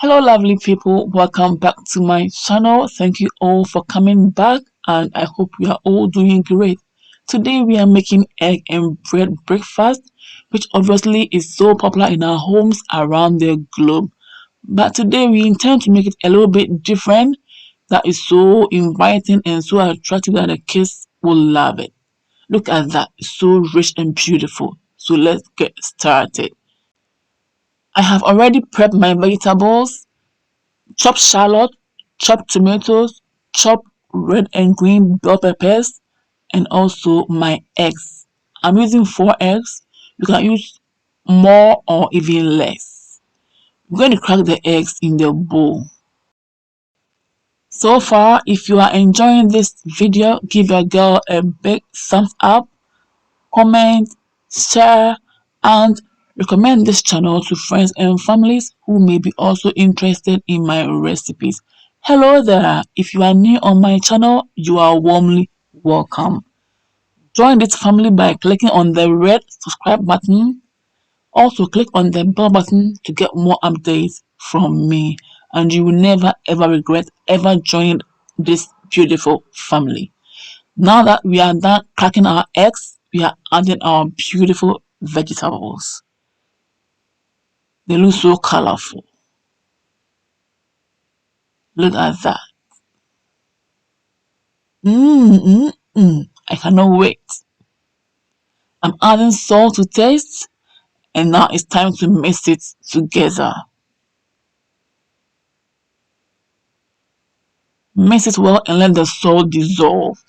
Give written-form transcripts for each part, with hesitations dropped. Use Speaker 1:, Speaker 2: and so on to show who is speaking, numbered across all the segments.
Speaker 1: Hello lovely people, welcome back to my channel. Thank you all for coming back and I hope you are all doing great. Today we are making egg and bread breakfast, which obviously is so popular in our homes around the globe. But today we intend to make it a little bit different, that is so inviting and so attractive that the kids will love it. Look at that, it's so rich and beautiful. So let's get started. I have already prepped my vegetables. Chopped shallot, chopped tomatoes, chopped red and green bell peppers, and also my eggs. I'm using 4 eggs. You can use more or even less. I'm going to crack the eggs in the bowl. So far, if you are enjoying this video, give your girl a big thumbs up, comment, share, and recommend this channel to friends and families who may be also interested in my recipes. Hello there, if you are new on my channel, you are warmly welcome. Join this family by clicking on the red subscribe button. Also click on the bell button to get more updates from me, and you will never ever regret ever joining this beautiful family. Now that we are done cracking our eggs, we are adding our beautiful vegetables. They look so colorful. Look at that. I cannot wait. I'm adding salt to taste, and now it's time to mix it together. Mix it well and let the salt dissolve.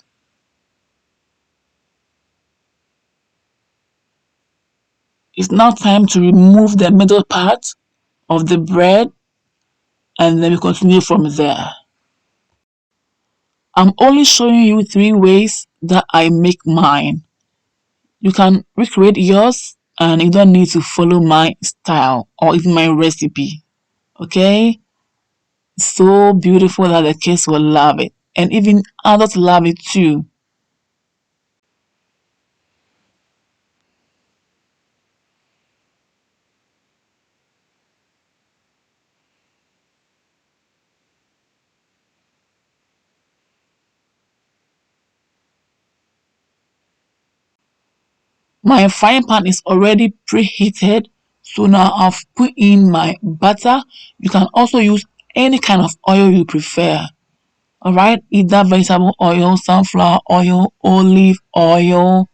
Speaker 1: It's now time to remove the middle part of the bread, and then we continue from there. I'm only showing you 3 ways that I make mine. You can recreate yours and you don't need to follow my style or even my recipe. Okay? So beautiful that the kids will love it. And even adults love it too. My frying pan is already preheated. So now I've put in my butter. You can also use any kind of oil you prefer. Alright, either vegetable oil, sunflower oil, olive oil,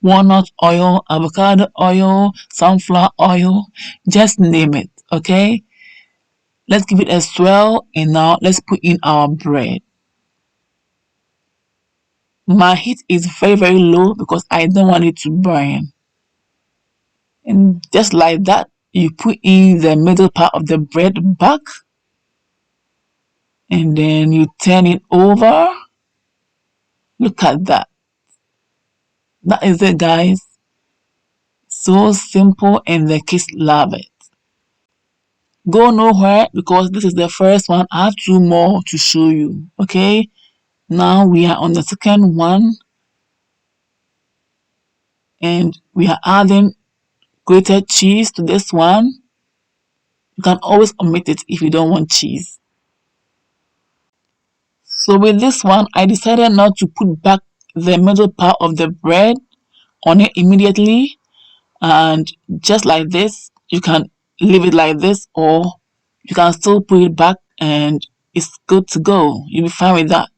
Speaker 1: walnut oil, avocado oil, sunflower oil, just name it. Okay, let's give it a swirl and now let's put in our bread. My heat is very low because I don't want it to burn. And just like that, you put in the middle part of the bread back and then you turn it over. Look at that. That is it, guys. So simple and the kids love it. Go nowhere because this is the first one. I have 2 more to show you. Okay, now we are on the second one and we are adding grated cheese to this one. You can always omit it if you don't want cheese. So with this one, I decided not to put back the middle part of the bread on it immediately, and just like this, you can leave it like this or you can still put it back and it's good to go. You'll be fine with that.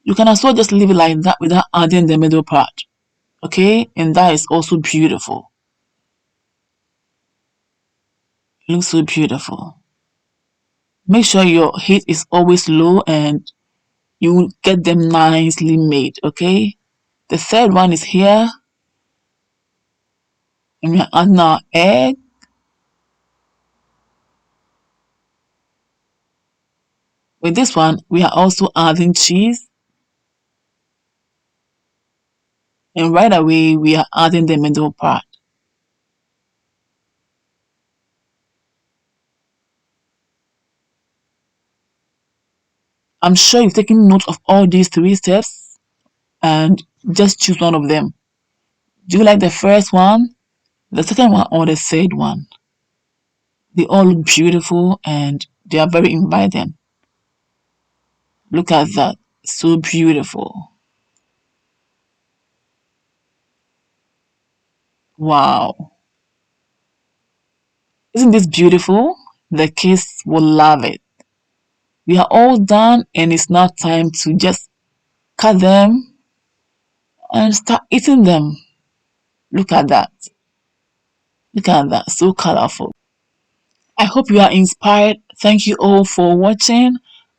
Speaker 1: You can also just leave it like that without adding the middle part. Okay, and that is also beautiful. It looks so beautiful. Make sure your heat is always low and you will get them nicely made. Okay, the third one is here and we are adding our egg. With this one, we are also adding cheese. And right away, we are adding the middle part. I'm sure you've taken note of all these 3 steps and just choose one of them. Do you like the first one, the second one, or the third one? They all look beautiful and they are very inviting. Look at that. So beautiful. Wow. Isn't this beautiful? The kids will love it. We are all done and it's now time to just cut them and start eating them. Look at that. Look at that. So colorful. I hope you are inspired. Thank you all for watching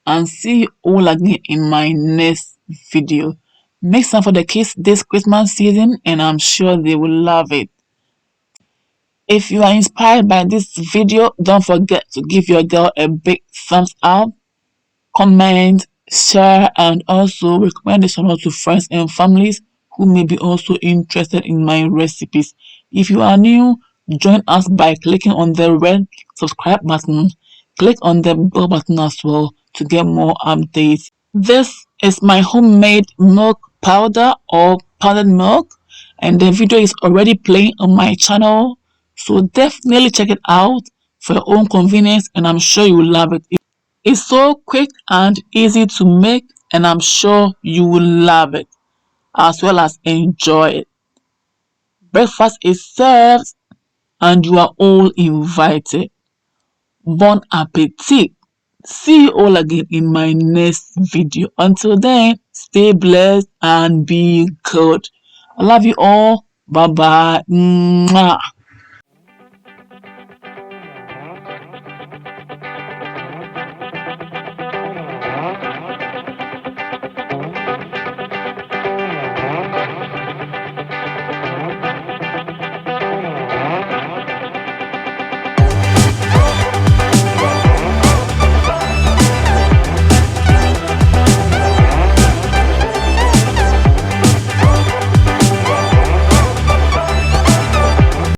Speaker 1: and see you all again in my next video. Make some for the kids this Christmas season and I'm sure they will love it. If you are inspired by this video, don't forget to give your girl a big thumbs up, comment, share, and also recommend the channel to friends and families who may be also interested in my recipes. If you are new, join us by clicking on the red subscribe button. Click on the bell button as well to get more updates. This is my homemade milk powder or powdered milk, and the video is already playing on my channel, so definitely check it out for your own convenience and I'm sure you will love it. It's so quick and easy to make and I'm sure you will love it as well as enjoy it. Breakfast is served and you are all invited. Bon appetit. See you all again in my next video. Until then, stay blessed and be good. I love you all. Bye bye. Mwah.